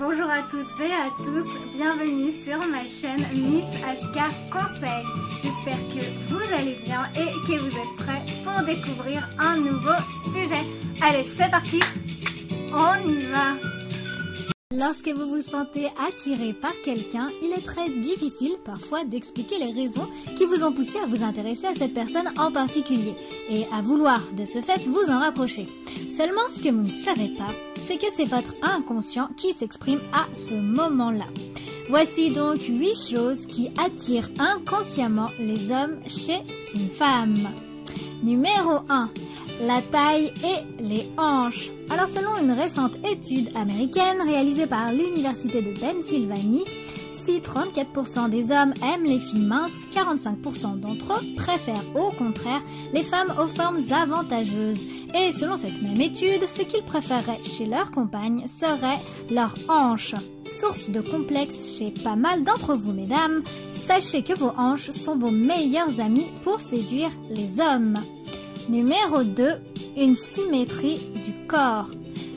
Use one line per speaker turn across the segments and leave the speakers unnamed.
Bonjour à toutes et à tous, bienvenue sur ma chaîne Miss HK Conseil. J'espère que vous allez bien et que vous êtes prêts pour découvrir un nouveau sujet. Allez, c'est parti, on y va. Lorsque vous vous sentez attiré par quelqu'un, il est très difficile parfois d'expliquer les raisons qui vous ont poussé à vous intéresser à cette personne en particulier et à vouloir de ce fait vous en rapprocher. Seulement ce que vous ne savez pas, c'est que c'est votre inconscient qui s'exprime à ce moment-là. Voici donc 8 choses qui attirent inconsciemment les hommes chez une femme. Numéro 1. La taille et les hanches. Alors selon une récente étude américaine réalisée par l'Université de Pennsylvanie, si 34% des hommes aiment les filles minces, 45% d'entre eux préfèrent au contraire les femmes aux formes avantageuses. Et selon cette même étude, ce qu'ils préféreraient chez leur compagne serait leurs hanches. Source de complexe chez pas mal d'entre vous, mesdames, sachez que vos hanches sont vos meilleurs amis pour séduire les hommes. Numéro 2. Une symétrie du corps.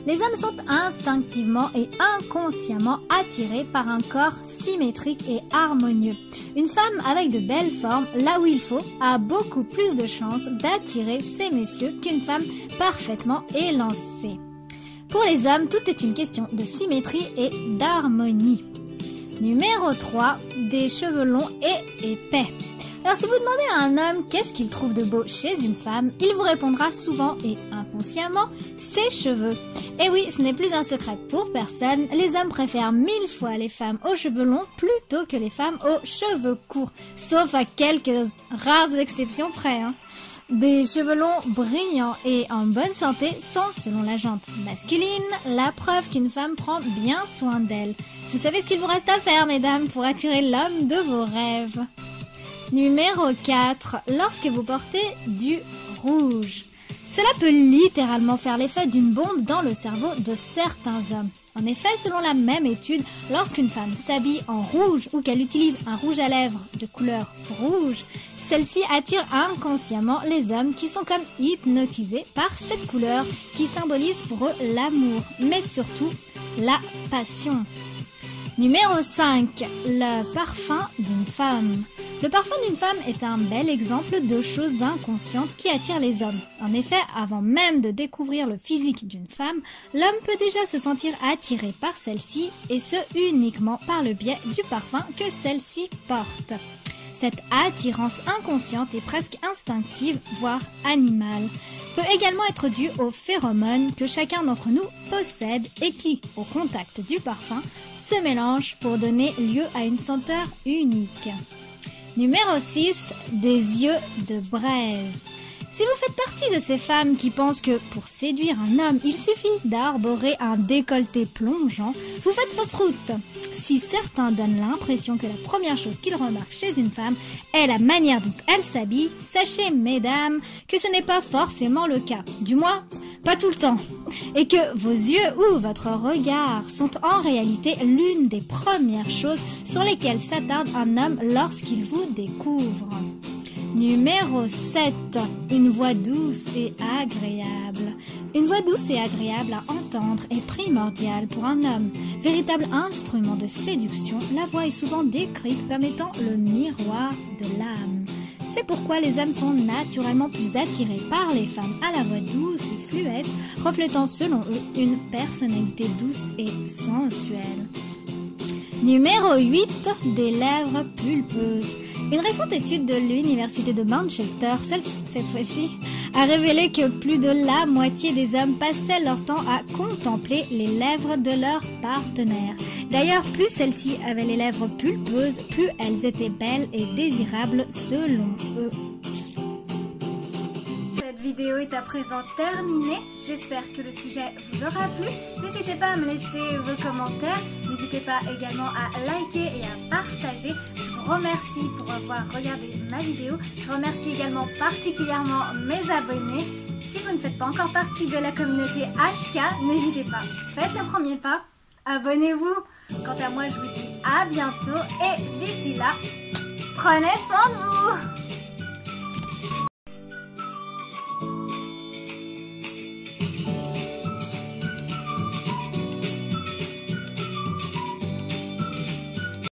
Les hommes sont instinctivement et inconsciemment attirés par un corps symétrique et harmonieux. Une femme avec de belles formes, là où il faut, a beaucoup plus de chances d'attirer ces messieurs qu'une femme parfaitement élancée. Pour les hommes, tout est une question de symétrie et d'harmonie. Numéro 3. Des cheveux longs et épais. Alors si vous demandez à un homme qu'est-ce qu'il trouve de beau chez une femme, il vous répondra souvent et inconsciemment ses cheveux. Et oui, ce n'est plus un secret pour personne, les hommes préfèrent 1000 fois les femmes aux cheveux longs plutôt que les femmes aux cheveux courts, sauf à quelques rares exceptions près. Des cheveux longs brillants et en bonne santé sont, selon la gente masculine, la preuve qu'une femme prend bien soin d'elle. Vous savez ce qu'il vous reste à faire, mesdames, pour attirer l'homme de vos rêves. Numéro 4. Lorsque vous portez du rouge. Cela peut littéralement faire l'effet d'une bombe dans le cerveau de certains hommes. En effet, selon la même étude, lorsqu'une femme s'habille en rouge ou qu'elle utilise un rouge à lèvres de couleur rouge, celle-ci attire inconsciemment les hommes qui sont comme hypnotisés par cette couleur qui symbolise pour eux l'amour, mais surtout la passion. Numéro 5. Le parfum d'une femme. Le parfum d'une femme est un bel exemple de choses inconscientes qui attirent les hommes. En effet, avant même de découvrir le physique d'une femme, l'homme peut déjà se sentir attiré par celle-ci, et ce uniquement par le biais du parfum que celle-ci porte. Cette attirance inconsciente et presque instinctive, voire animale, peut également être due aux phéromones que chacun d'entre nous possède et qui, au contact du parfum, se mélangent pour donner lieu à une senteur unique. Numéro 6. Des yeux de braise. Si vous faites partie de ces femmes qui pensent que pour séduire un homme, il suffit d'arborer un décolleté plongeant, vous faites fausse route. Si certains donnent l'impression que la première chose qu'ils remarquent chez une femme est la manière dont elle s'habille, sachez, mesdames, que ce n'est pas forcément le cas. Du moins, pas tout le temps. Et que vos yeux ou votre regard sont en réalité l'une des premières choses sur lesquelles s'attarde un homme lorsqu'il vous découvre. Numéro 7. Une voix douce et agréable. Une voix douce et agréable à entendre est primordiale pour un homme. Véritable instrument de séduction, la voix est souvent décrite comme étant le miroir de l'âme. C'est pourquoi les hommes sont naturellement plus attirés par les femmes à la voix douce et fluette, reflétant selon eux une personnalité douce et sensuelle. Numéro 8. Des lèvres pulpeuses. Une récente étude de l'Université de Manchester, cette fois-ci, a révélé que plus de la moitié des hommes passaient leur temps à contempler les lèvres de leur partenaire. D'ailleurs, plus celles-ci avaient les lèvres pulpeuses, plus elles étaient belles et désirables selon eux. Cette vidéo est à présent terminée. J'espère que le sujet vous aura plu. N'hésitez pas à me laisser vos commentaires. N'hésitez pas également à liker et à partager. Je vous remercie pour avoir regardé ma vidéo. Je remercie également particulièrement mes abonnés. Si vous ne faites pas encore partie de la communauté HK, n'hésitez pas. Faites le premier pas. Abonnez-vous. Quant à moi, je vous dis à bientôt et d'ici là, prenez soin de vous.